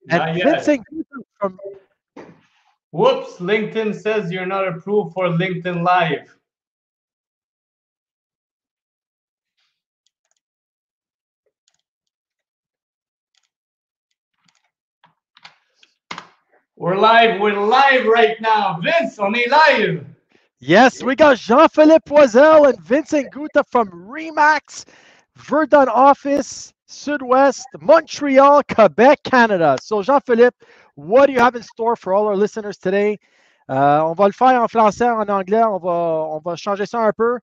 And Not yet. Vincent Guta from Whoops, LinkedIn says you're not approved for LinkedIn Live. We're live right now. Vince, on est live. Yes, we got Jean-Philippe Poisel and Vincent Guta from Remax, Verdun office, Sud-Ouest, Montreal, Quebec, Canada. So Jean-Philippe, what do you have in store for all our listeners today? On va le faire en français, en anglais, on va changer ça un peu.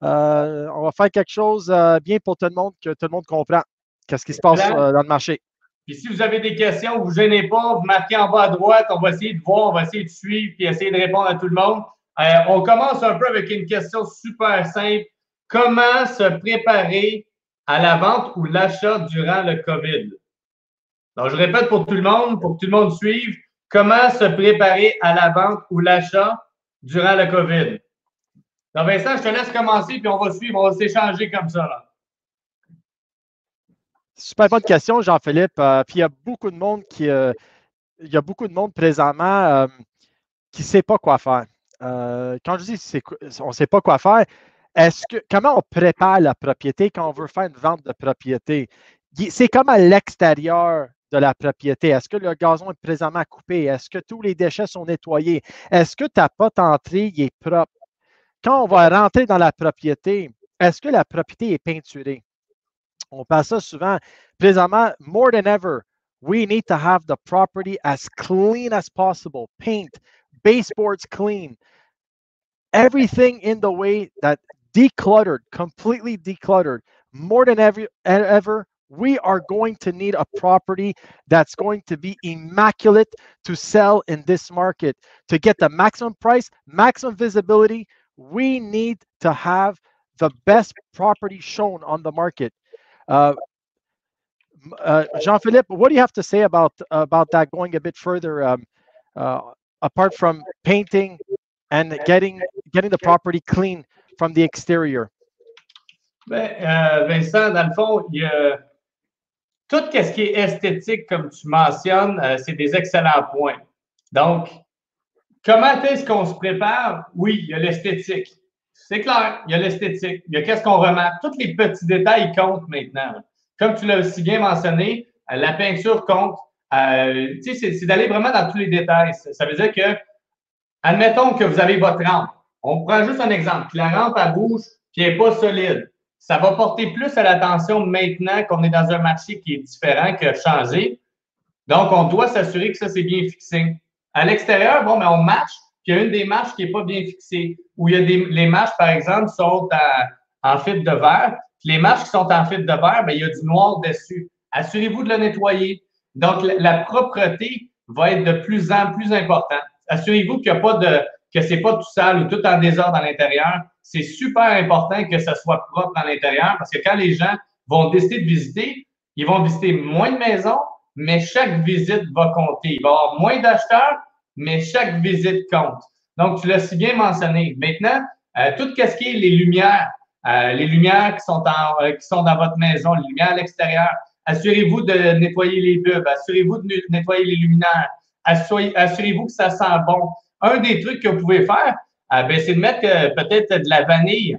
On va faire quelque chose bien pour tout le monde, que tout le monde comprend. Qu'est-ce qui se passe dans le marché? Puis si vous avez des questions, vous ne vous gênez pas, vous marquez en bas à droite, on va essayer de voir, on va essayer de suivre, puis essayer de répondre à tout le monde. On commence un peu avec une question super simple. Comment se préparer à la vente ou l'achat durant le COVID? Donc, je répète pour tout le monde, pour que tout le monde suive. Comment se préparer à la vente ou l'achat durant le COVID? Donc, Vincent, je te laisse commencer, puis on va suivre, on va s'échanger comme ça. Là. Super bonne question, Jean-Philippe. Puis il y a beaucoup de monde il y a beaucoup de monde présentement qui ne sait pas quoi faire. Quand je dis on ne sait pas quoi faire, comment on prépare la propriété quand on veut faire une vente de propriété? C'est comme à l'extérieur de la propriété. Est-ce que le gazon est présentement coupé? Est-ce que tous les déchets sont nettoyés? Est-ce que ta porte d'entrée est propre? Quand on va rentrer dans la propriété, est-ce que la propriété est peinturée? On parle ça souvent. Présentement, more than ever, we need to have the property as clean as possible. Paint, baseboards clean. Everything in the way that decluttered, completely decluttered. More than ever, we are going to need a property that's going to be immaculate to sell in this market. To get the maximum price, maximum visibility, we need to have the best property shown on the market. Jean-Philippe, what do you have to say about that going a bit further, apart from painting and getting the property clean from the exterior? Ben, Vincent, dans le fond, il y a tout ce qui est esthétique, comme tu mentionnes, c'est des excellents points. Donc, comment est-ce qu'on se prépare? Oui, il y a l'esthétique. C'est clair, il y a l'esthétique. Il y a qu'est-ce qu'on remarque. Tous les petits détails comptent maintenant. Comme tu l'as si bien mentionné, la peinture compte. C'est d'aller vraiment dans tous les détails. Ça veut dire que, admettons que vous avez votre rampe. On prend juste un exemple. La rampe, elle bouge, puis elle n'est pas solide. Ça va porter plus à l'attention maintenant qu'on est dans un marché qui est différent, qui a changé. Donc, on doit s'assurer que ça, c'est bien fixé. À l'extérieur, bon, mais on marche, puis il y a une des marches qui n'est pas bien fixée. Ou il y a les marches, par exemple, sont en fibre de verre. Puis les marches qui sont en fibre de verre, bien, il y a du noir dessus. Assurez-vous de le nettoyer. Donc, la propreté va être de plus en plus importante. Assurez-vous qu'il n'y a pas que c'est pas tout sale ou tout en désordre à l'intérieur. C'est super important que ça soit propre à l'intérieur parce que quand les gens vont décider de visiter, ils vont visiter moins de maisons, mais chaque visite va compter. Il va y avoir moins d'acheteurs, mais chaque visite compte. Donc, tu l'as si bien mentionné. Maintenant, tout ce qui est les lumières qui sont dans votre maison, les lumières à l'extérieur, assurez-vous de nettoyer les bulbes, assurez-vous de nettoyer les luminaires, assurez-vous que ça sent bon. Un des trucs que vous pouvez faire, c'est de mettre peut-être de la vanille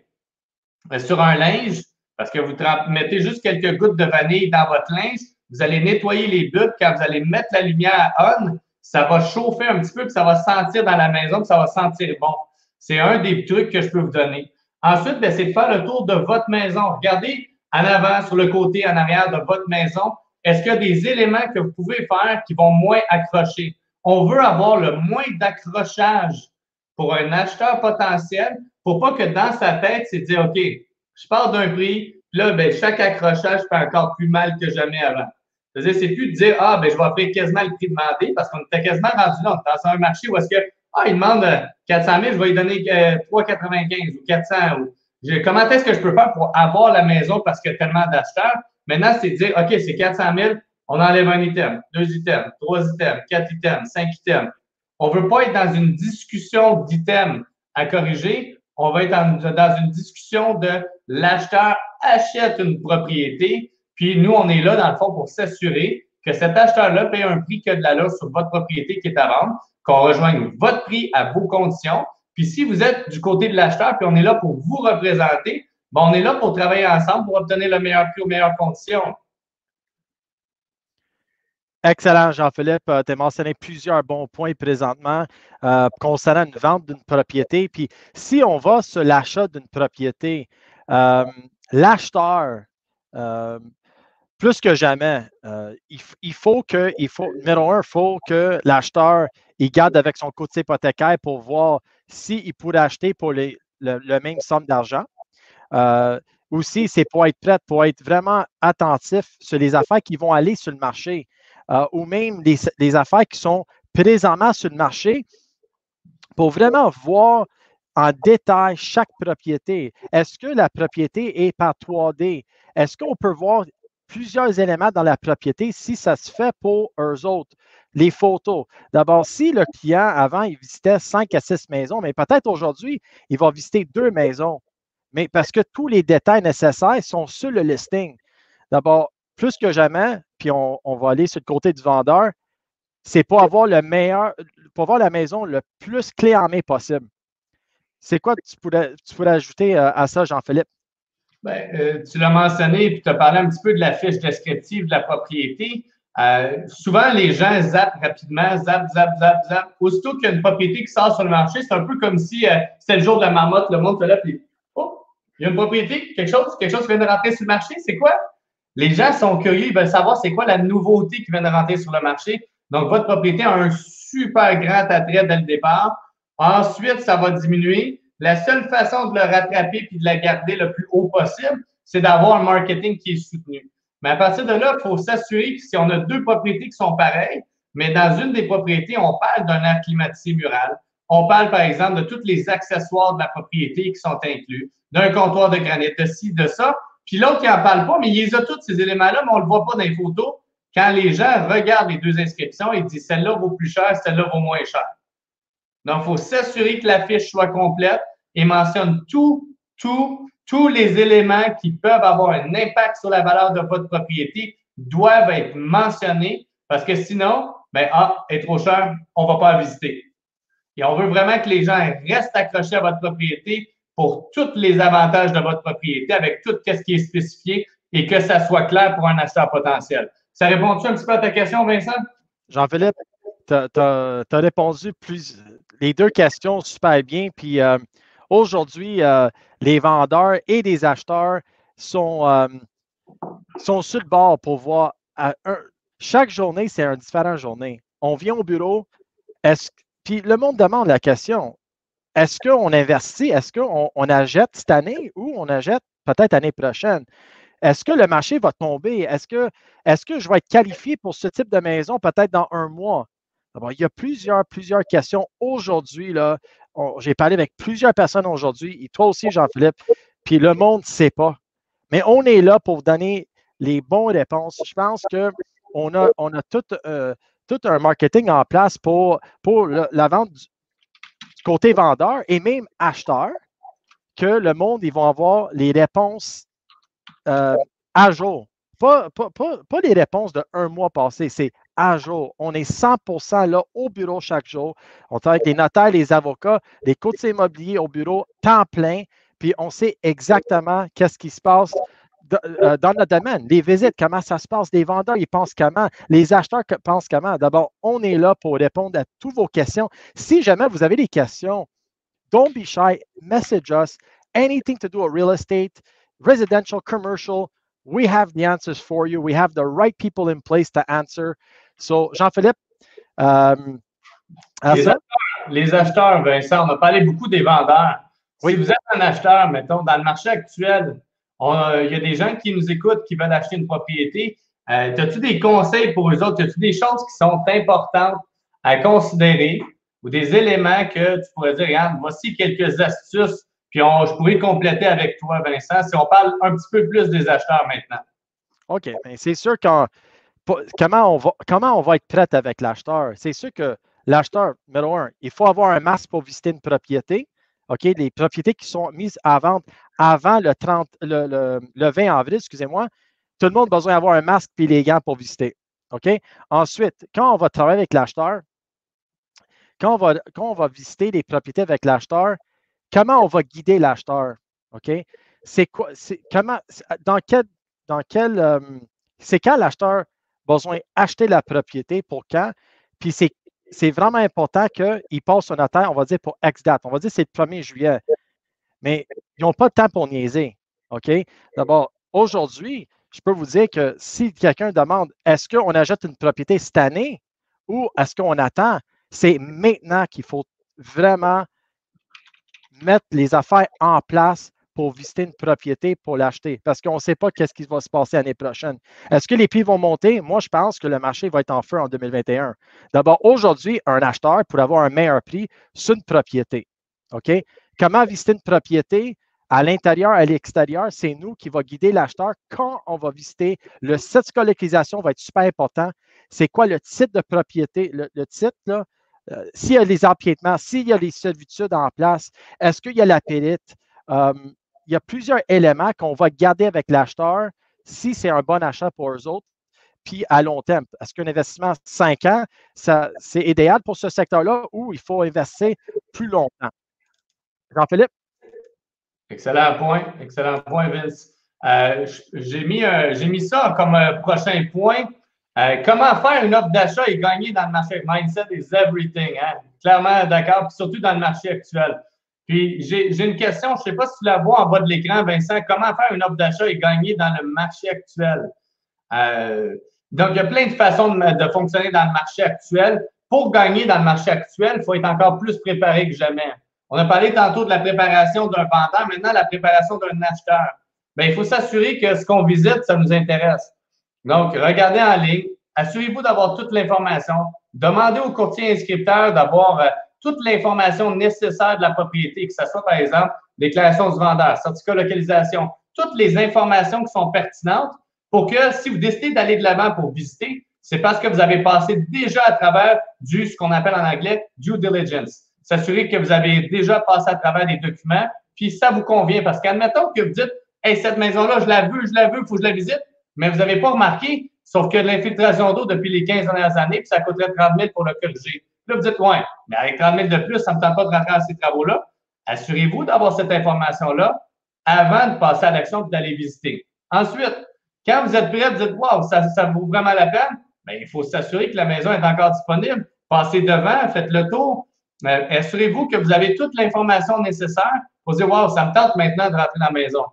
sur un linge, parce que vous mettez juste quelques gouttes de vanille dans votre linge, vous allez nettoyer les bulbes. Quand vous allez mettre la lumière on, ça va chauffer un petit peu, puis ça va sentir dans la maison, puis ça va sentir bon. C'est un des trucs que je peux vous donner. Ensuite, c'est de faire le tour de votre maison. Regardez en avant, sur le côté, en arrière de votre maison. Est-ce qu'il y a des éléments que vous pouvez faire qui vont moins accrocher? On veut avoir le moins d'accrochage pour un acheteur potentiel pour pas que dans sa tête, c'est de dire, OK, je pars d'un prix, puis là, chaque accrochage fait encore plus mal que jamais avant. C'est-à-dire, c'est plus de dire, je vais offrir quasiment le prix demandé parce qu'on était quasiment rendu là. On était dans un marché où est-ce que, il demande 400 000, je vais lui donner 3,95 ou 400. Comment est-ce que je peux faire pour avoir la maison parce qu'il y a tellement d'acheteurs? Maintenant, c'est de dire, OK, c'est 400 000, on enlève un item, 2 items, 3 items, 4 items, 5 items. On ne veut pas être dans une discussion d'items à corriger. On va être dans une discussion de l'acheteur achète une propriété, puis nous, on est là, dans le fond, pour s'assurer que cet acheteur-là paye un prix qui a de l'allure sur votre propriété qui est à vendre, qu'on rejoigne votre prix à vos conditions. Puis si vous êtes du côté de l'acheteur, puis on est là pour vous représenter, ben on est là pour travailler ensemble pour obtenir le meilleur prix aux meilleures conditions. Excellent, Jean-Philippe. Tu as mentionné plusieurs bons points présentement concernant une vente d'une propriété. Puis, si on va sur l'achat d'une propriété, l'acheteur, plus que jamais, numéro un, il faut que l'acheteur il garde avec son courtier hypothécaire pour voir s'il pourrait acheter pour le même somme d'argent. Aussi, c'est pour être prêt, pour être vraiment attentif sur les affaires qui vont aller sur le marché ou même les affaires qui sont présentement sur le marché pour vraiment voir en détail chaque propriété. Est-ce que la propriété est par 3D? Est-ce qu'on peut voir plusieurs éléments dans la propriété si ça se fait pour eux autres? Les photos. D'abord, si le client, avant, il visitait 5 à 6 maisons, mais peut-être aujourd'hui, il va visiter 2 maisons. Mais parce que tous les détails nécessaires sont sur le listing. D'abord, plus que jamais, puis on va aller sur le côté du vendeur, c'est pour avoir le meilleur, pour avoir la maison le plus clé en main possible. C'est quoi que tu pourrais ajouter à ça, Jean-Philippe? Ben, tu l'as mentionné, puis tu as parlé un petit peu de la fiche descriptive de la propriété. Souvent, les gens zappent rapidement, zappent. Aussitôt qu'il y a une propriété qui sort sur le marché, c'est un peu comme si c'était le jour de la marmotte, le monde se lève et oh, il y a une propriété, quelque chose qui vient de rentrer sur le marché, c'est quoi? Les gens sont curieux, ils veulent savoir c'est quoi la nouveauté qui vient de rentrer sur le marché. Donc, votre propriété a un super grand attrait dès le départ. Ensuite, ça va diminuer. La seule façon de le rattraper et de la garder le plus haut possible, c'est d'avoir un marketing qui est soutenu. Mais à partir de là, il faut s'assurer que si on a 2 propriétés qui sont pareilles, mais dans une des propriétés, on parle d'un air climatisé mural. On parle, par exemple, de tous les accessoires de la propriété qui sont inclus, d'un comptoir de granit, de ci, de ça. Puis l'autre, il n'en parle pas, mais il les a tous ces éléments-là, mais on ne le voit pas dans les photos. Quand les gens regardent les 2 inscriptions, ils disent celle-là vaut plus cher, celle-là vaut moins cher. Donc, il faut s'assurer que la fiche soit complète et mentionne tous les éléments qui peuvent avoir un impact sur la valeur de votre propriété doivent être mentionnés parce que sinon, ben, elle est trop cher, on ne va pas la visiter. Et on veut vraiment que les gens restent accrochés à votre propriété pour tous les avantages de votre propriété avec tout ce qui est spécifié et que ça soit clair pour un acheteur potentiel. Ça répond-tu un petit peu à ta question, Vincent? Jean-Philippe, tu as répondu les 2 questions super bien. Puis aujourd'hui, les vendeurs et les acheteurs sont sur le bord pour voir. Chaque journée, c'est une différente journée. On vient au bureau, puis le monde demande la question, est-ce qu'on investit, est-ce qu'on achète cette année ou on achète peut-être l'année prochaine? Est-ce que le marché va tomber? Est-ce que je vais être qualifié pour ce type de maison peut-être dans 1 mois? Alors, il y a plusieurs questions aujourd'hui. J'ai parlé avec plusieurs personnes aujourd'hui, et toi aussi, Jean-Philippe, puis le monde ne sait pas. Mais on est là pour vous donner les bonnes réponses. Je pense qu'on a tout un marketing en place pour la vente du côté vendeur et même acheteur, que le monde, ils vont avoir les réponses à jour. Pas les réponses de 1 mois passé, c'est à jour. On est 100% là au bureau chaque jour. On travaille avec les notaires, les avocats, les courtiers immobiliers au bureau, temps plein, puis on sait exactement qu'est-ce qui se passe dans notre domaine. Les visites, comment ça se passe, les vendeurs, ils pensent comment, les acheteurs pensent comment. D'abord, on est là pour répondre à toutes vos questions. Si jamais vous avez des questions, don't be shy, message us. Anything to do with real estate, residential, commercial, we have the answers for you. We have the right people in place to answer. So, Jean-Philippe, les acheteurs, Vincent, on a parlé beaucoup des vendeurs. Oui. Si vous êtes un acheteur, mettons, dans le marché actuel, il y a des gens qui nous écoutent qui veulent acheter une propriété. As-tu des conseils pour eux autres? As-tu des choses qui sont importantes à considérer ou des éléments que tu pourrais dire, regarde, voici quelques astuces, puis je pourrais compléter avec toi, Vincent, si on parle un petit peu plus des acheteurs maintenant. OK. Bien, c'est sûr comment on va être prêt avec l'acheteur? C'est sûr que l'acheteur, numéro 1, il faut avoir un masque pour visiter une propriété. OK? Les propriétés qui sont mises à vente avant le 20 avril, excusez-moi, tout le monde a besoin d'avoir un masque et les gants pour visiter. OK? Ensuite, quand on va travailler avec l'acheteur, quand on va visiter les propriétés avec l'acheteur, comment on va guider l'acheteur? OK? C'est quoi, dans quel, c'est quand l'acheteur a besoin d'acheter la propriété, pour quand? Puis c'est vraiment important qu'il passe un notaire, on va dire pour X date. On va dire que c'est le 1er juillet. Mais ils n'ont pas de temps pour niaiser. OK? D'abord, aujourd'hui, je peux vous dire que si quelqu'un demande est-ce qu'on achète une propriété cette année ou est-ce qu'on attend, c'est maintenant qu'il faut vraiment mettre les affaires en place pour visiter une propriété, pour l'acheter, parce qu'on ne sait pas qu'est-ce qui va se passer l'année prochaine. Est-ce que les prix vont monter? Moi, je pense que le marché va être en feu en 2021. D'abord, aujourd'hui, un acheteur, pour avoir un meilleur prix, c'est une propriété. OK? Comment visiter une propriété? À l'intérieur, à l'extérieur, c'est nous qui va guider l'acheteur quand on va visiter. Le site de localisation va être super important. C'est quoi le titre de propriété? Le titre, là, s'il y a les empiètements, s'il y a les servitudes en place, est-ce qu'il y a la périte? Il y a plusieurs éléments qu'on va garder avec l'acheteur si c'est un bon achat pour eux autres, puis à long terme. Est-ce qu'un investissement 5 ans, c'est idéal pour ce secteur-là ou il faut investir plus longtemps? Jean-Philippe? Excellent point, Vince. J'ai mis ça comme prochain point. Comment faire une offre d'achat et gagner dans le marché? Mindset is everything. Hein? Clairement, d'accord, puis surtout dans le marché actuel. Puis j'ai une question, je ne sais pas si tu la vois en bas de l'écran, Vincent. Comment faire une offre d'achat et gagner dans le marché actuel? Donc, il y a plein de façons de fonctionner dans le marché actuel. Pour gagner dans le marché actuel, il faut être encore plus préparé que jamais. On a parlé tantôt de la préparation d'un vendeur, maintenant la préparation d'un acheteur. Bien, il faut s'assurer que ce qu'on visite, ça nous intéresse. Donc, regardez en ligne, assurez-vous d'avoir toute l'information, demandez au courtier inscripteur d'avoir toute l'information nécessaire de la propriété, que ce soit par exemple déclaration du vendeur, certificat de localisation, toutes les informations qui sont pertinentes pour que si vous décidez d'aller de l'avant pour visiter, c'est parce que vous avez passé déjà à travers ce qu'on appelle en anglais due diligence. S'assurer que vous avez déjà passé à travers les documents, puis ça vous convient. Parce qu'admettons que vous dites, hey, cette maison-là, je la veux, il faut que je la visite, mais vous n'avez pas remarqué, sauf que de l'infiltration d'eau depuis les 15 dernières années, puis ça coûterait 30 000 pour le corriger. Là, vous dites, ouais, mais avec 30 000 de plus, ça ne me tente pas de rentrer dans ces travaux-là. Assurez-vous d'avoir cette information-là avant de passer à l'action et d'aller visiter. Ensuite, quand vous êtes prêt, vous dites, wow, ça vaut vraiment la peine, bien, il faut s'assurer que la maison est encore disponible. Passez devant, faites le tour. Assurez-vous que vous avez toute l'information nécessaire pour dire, wow, ça me tente maintenant de rentrer dans la maison.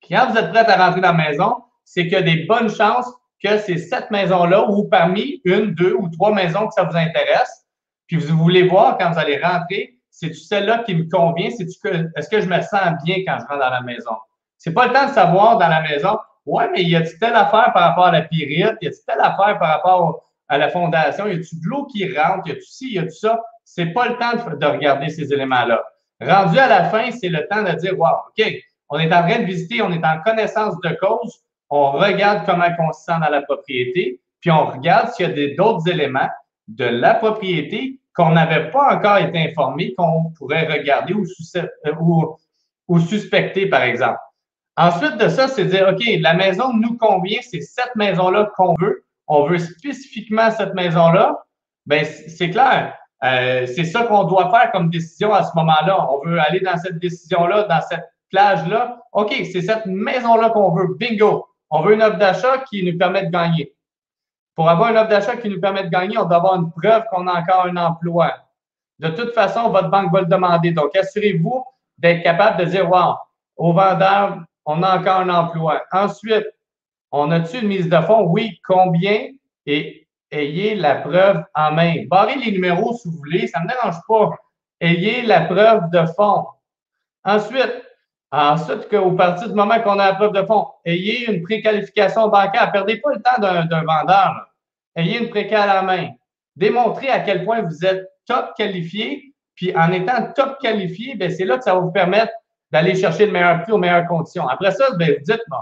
Puis quand vous êtes prêt à rentrer dans la maison, c'est qu'il y a des bonnes chances que c'est cette maison-là ou parmi une, deux ou trois maisons que ça vous intéresse. Puis vous voulez voir quand vous allez rentrer, c'est-tu celle-là qui me convient? Est-ce que je me sens bien quand je rentre dans la maison? C'est pas le temps de savoir dans la maison, ouais, mais y a-t-il telle affaire par rapport à la pyrite? Y a-t-il telle affaire par rapport à la fondation? Y a-t-il de l'eau qui rentre? Y a-t-il ci? Y a-t-il ça? C'est pas le temps de regarder ces éléments-là. Rendu à la fin, c'est le temps de dire, wow, OK, on est en train de visiter, on est en connaissance de cause, on regarde comment on se sent dans la propriété, puis on regarde s'il y a d'autres éléments de la propriété qu'on n'avait pas encore été informé, qu'on pourrait regarder ou suspecter, par exemple. Ensuite de ça, c'est dire, OK, la maison nous convient, c'est cette maison-là qu'on veut. On veut spécifiquement cette maison-là. Bien, c'est clair. C'est ça qu'on doit faire comme décision à ce moment-là. On veut aller dans cette décision-là, dans cette plage-là. OK, c'est cette maison-là qu'on veut. Bingo! On veut une offre d'achat qui nous permet de gagner. Pour avoir une offre d'achat qui nous permet de gagner, on doit avoir une preuve qu'on a encore un emploi. De toute façon, votre banque va le demander. Donc, assurez-vous d'être capable de dire, wow, au vendeur, on a encore un emploi. Ensuite, on a-tu une mise de fonds? Oui, combien? Et ayez la preuve en main. Barrez les numéros si vous voulez, ça ne me dérange pas. Ayez la preuve de fonds. Ensuite, au partir du moment qu'on a la preuve de fonds, ayez une préqualification bancaire. Ne perdez pas le temps d'un vendeur. Là. Ayez une préqual à la main. Démontrez à quel point vous êtes top qualifié. Puis en étant top qualifié, bien, c'est là que ça va vous permettre d'aller chercher le meilleur prix aux meilleures conditions. Après ça, bien, vous dites, bon,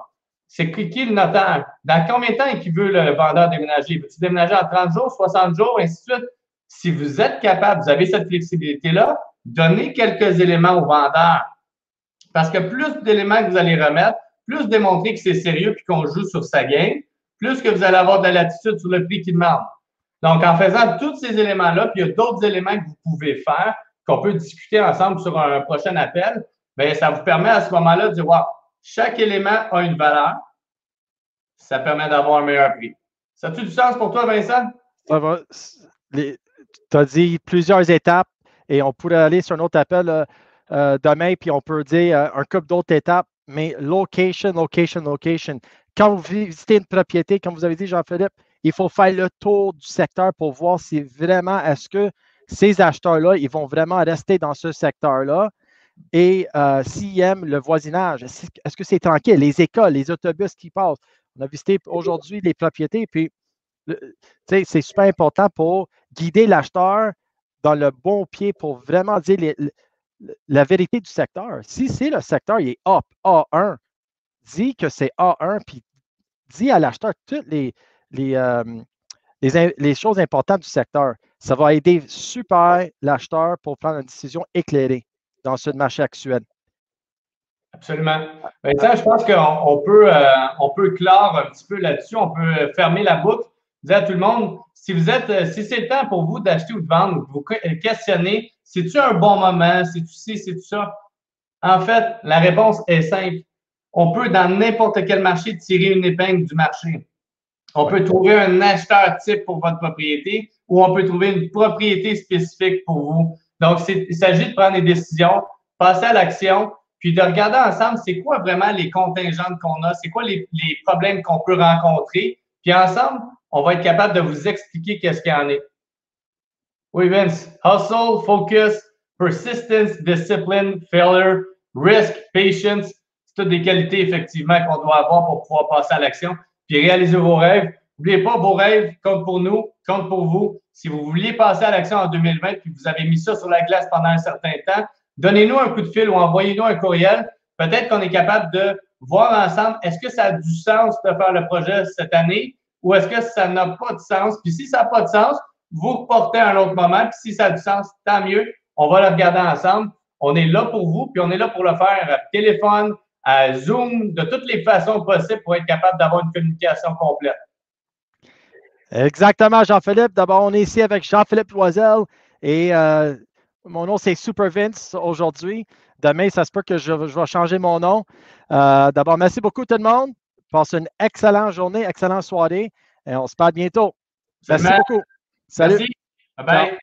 c'est qui le notaire? Dans combien de temps est-il veut le vendeur déménager? Veux-tu déménager en 30 jours, 60 jours, ainsi de suite? Si vous êtes capable, vous avez cette flexibilité-là, donnez quelques éléments au vendeur. Parce que plus d'éléments que vous allez remettre, plus démontrer que c'est sérieux et qu'on joue sur sa game, plus que vous allez avoir de la latitude sur le prix qu'il demande. Donc, en faisant tous ces éléments-là, puis il y a d'autres éléments que vous pouvez faire, qu'on peut discuter ensemble sur un prochain appel, bien, ça vous permet à ce moment-là de dire, wow, chaque élément a une valeur. Ça permet d'avoir un meilleur prix. Ça a-tu du sens pour toi, Vincent? Ça va. Tu as dit plusieurs étapes et on pourrait aller sur un autre appel demain, puis on peut dire un couple d'autres étapes, mais location, location, location. Quand vous visitez une propriété, comme vous avez dit, Jean-Philippe, il faut faire le tour du secteur pour voir si vraiment, est-ce que ces acheteurs-là, ils vont vraiment rester dans ce secteur-là et s'ils aiment le voisinage. Est-ce que c'est tranquille? Les écoles, les autobus qui passent. On a visité aujourd'hui les propriétés, puis c'est super important pour guider l'acheteur dans le bon pied pour vraiment dire la vérité du secteur. Si c'est le secteur, il est up, A1, dis que c'est A1, puis dis à l'acheteur toutes les choses importantes du secteur. Ça va aider super l'acheteur pour prendre une décision éclairée dans ce marché actuel. Absolument. Vincent, je pense qu'on peut clore un petit peu là-dessus. On peut fermer la boucle. Dire à tout le monde, si c'est le temps pour vous d'acheter ou de vendre, ou de vous questionner, c'est-tu un bon moment? C'est-tu ci, c'est-tu ça? En fait, la réponse est simple. On peut, dans n'importe quel marché, tirer une épingle du marché. On peut trouver un acheteur type pour votre propriété ou on peut trouver une propriété spécifique pour vous. Donc, il s'agit de prendre des décisions, passer à l'action, puis de regarder ensemble c'est quoi vraiment les contingentes qu'on a, c'est quoi les problèmes qu'on peut rencontrer. Puis ensemble, on va être capable de vous expliquer qu'est-ce qu'il y en est. Oui, Vince. Hustle, focus, persistence, discipline, failure, risk, patience. C'est toutes des qualités, effectivement, qu'on doit avoir pour pouvoir passer à l'action puis réaliser vos rêves. N'oubliez pas, vos rêves comptent pour nous, comptent pour vous. Si vous vouliez passer à l'action en 2020 puis vous avez mis ça sur la glace pendant un certain temps, donnez-nous un coup de fil ou envoyez-nous un courriel. Peut-être qu'on est capable de voir ensemble, est-ce que ça a du sens de faire le projet cette année ou est-ce que ça n'a pas de sens? Puis si ça n'a pas de sens, vous reportez à un autre moment. Puis si ça a du sens, tant mieux. On va le regarder ensemble. On est là pour vous, puis on est là pour le faire à téléphone, à Zoom, de toutes les façons possibles pour être capable d'avoir une communication complète. Exactement, Jean-Philippe. D'abord, on est ici avec Jean-Philippe Loisel et mon nom, c'est Super Vince aujourd'hui. Demain, ça se peut que je vais changer mon nom. D'abord, merci beaucoup tout le monde. Passez une excellente journée, excellente soirée et on se parle bientôt. Merci beaucoup. Salut. Merci. Bye bye. Ciao.